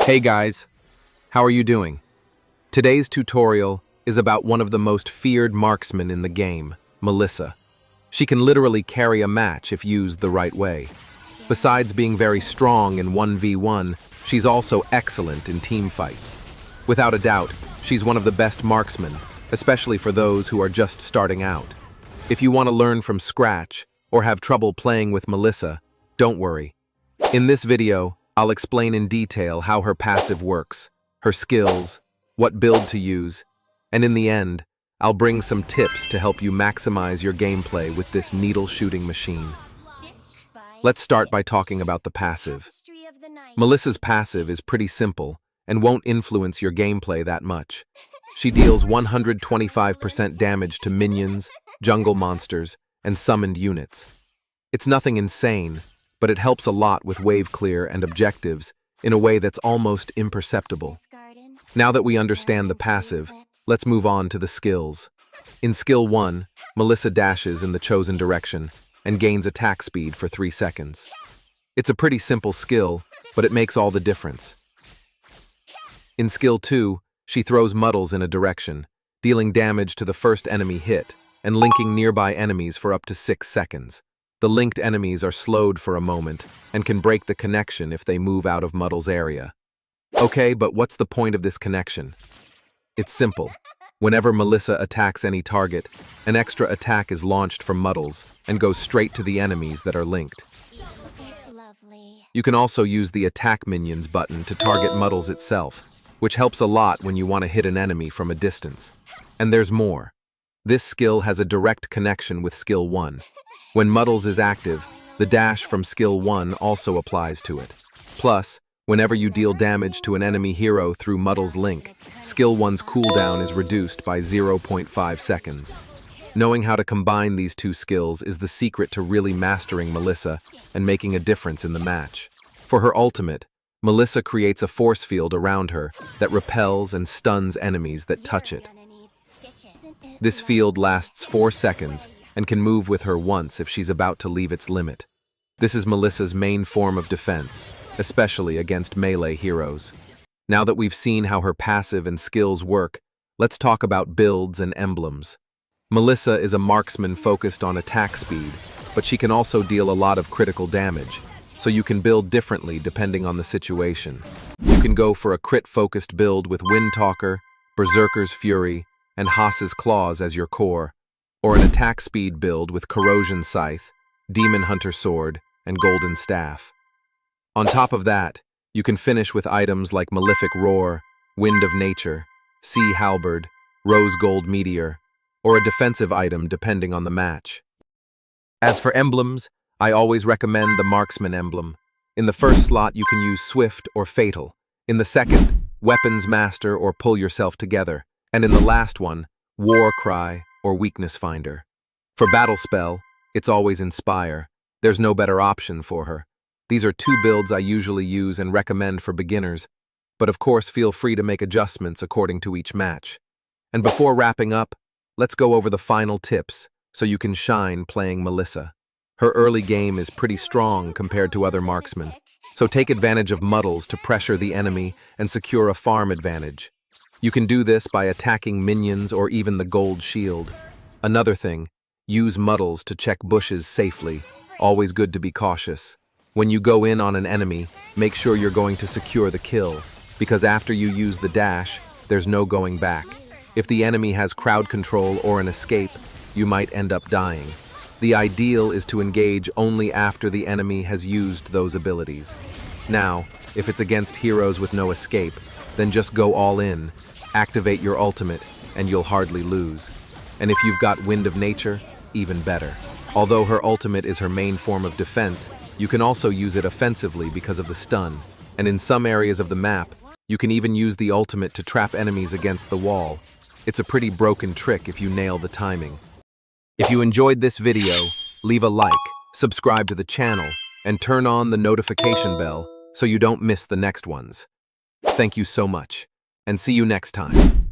Hey guys, how are you doing? Today's tutorial is about one of the most feared marksmen in the game, Melissa. She can literally carry a match if used the right way. Besides being very strong in 1v1, she's also excellent in team fights. Without a doubt, she's one of the best marksmen, especially for those who are just starting out. If you want to learn from scratch or have trouble playing with Melissa, don't worry. In this video, I'll explain in detail how her passive works, her skills, what build to use, and in the end, I'll bring some tips to help you maximize your gameplay with this needle-shooting machine. Let's start by talking about the passive. Melissa's passive is pretty simple and won't influence your gameplay that much. She deals 125% damage to minions, jungle monsters, and summoned units. It's nothing insane, but it helps a lot with wave clear and objectives in a way that's almost imperceptible. Now that we understand the passive, let's move on to the skills. In Skill 1, Melissa dashes in the chosen direction and gains attack speed for 3 seconds. It's a pretty simple skill, but it makes all the difference. In Skill 2, she throws muddles in a direction, dealing damage to the first enemy hit and linking nearby enemies for up to 6 seconds. The linked enemies are slowed for a moment and can break the connection if they move out of Muddle's area. Okay, but what's the point of this connection? It's simple. Whenever Melissa attacks any target, an extra attack is launched from Muddles and goes straight to the enemies that are linked. You can also use the Attack Minions button to target Muddles itself, which helps a lot when you want to hit an enemy from a distance. And there's more. This skill has a direct connection with Skill 1. When Muddles is active, the dash from Skill 1 also applies to it. Plus, whenever you deal damage to an enemy hero through Muddles' link, Skill 1's cooldown is reduced by 0.5 seconds. Knowing how to combine these two skills is the secret to really mastering Melissa and making a difference in the match. For her ultimate, Melissa creates a force field around her that repels and stuns enemies that touch it. This field lasts 4 seconds and can move with her once if she's about to leave its limit. This is Melissa's main form of defense, especially against melee heroes. Now that we've seen how her passive and skills work, let's talk about builds and emblems. Melissa is a marksman focused on attack speed, but she can also deal a lot of critical damage, so you can build differently depending on the situation. You can go for a crit-focused build with Windtalker, Berserker's Fury, and Haas's Claws as your core, or an attack speed build with Corrosion Scythe, Demon Hunter Sword, and Golden Staff. On top of that, you can finish with items like Malefic Roar, Wind of Nature, Sea Halberd, Rose Gold Meteor, or a defensive item depending on the match. As for emblems, I always recommend the Marksman emblem. In the first slot, you can use Swift or Fatal. In the second, Weapons Master or Pull Yourself Together. And in the last one, War Cry or Weakness Finder. For Battle Spell, it's always Inspire. There's no better option for her. These are 2 builds I usually use and recommend for beginners, but of course feel free to make adjustments according to each match. And before wrapping up, let's go over the final tips so you can shine playing Melissa. Her early game is pretty strong compared to other marksmen, so take advantage of Muddles to pressure the enemy and secure a farm advantage. You can do this by attacking minions or even the gold shield. Another thing, use Muddles to check bushes safely. Always good to be cautious. When you go in on an enemy, make sure you're going to secure the kill, because after you use the dash, there's no going back. If the enemy has crowd control or an escape, you might end up dying. The ideal is to engage only after the enemy has used those abilities. Now, if it's against heroes with no escape, then just go all in, activate your ultimate, and you'll hardly lose. And if you've got Wind of Nature, even better. Although her ultimate is her main form of defense, you can also use it offensively because of the stun. And in some areas of the map, you can even use the ultimate to trap enemies against the wall. It's a pretty broken trick if you nail the timing. If you enjoyed this video, leave a like, subscribe to the channel, and turn on the notification bell so you don't miss the next ones. Thank you so much, and see you next time.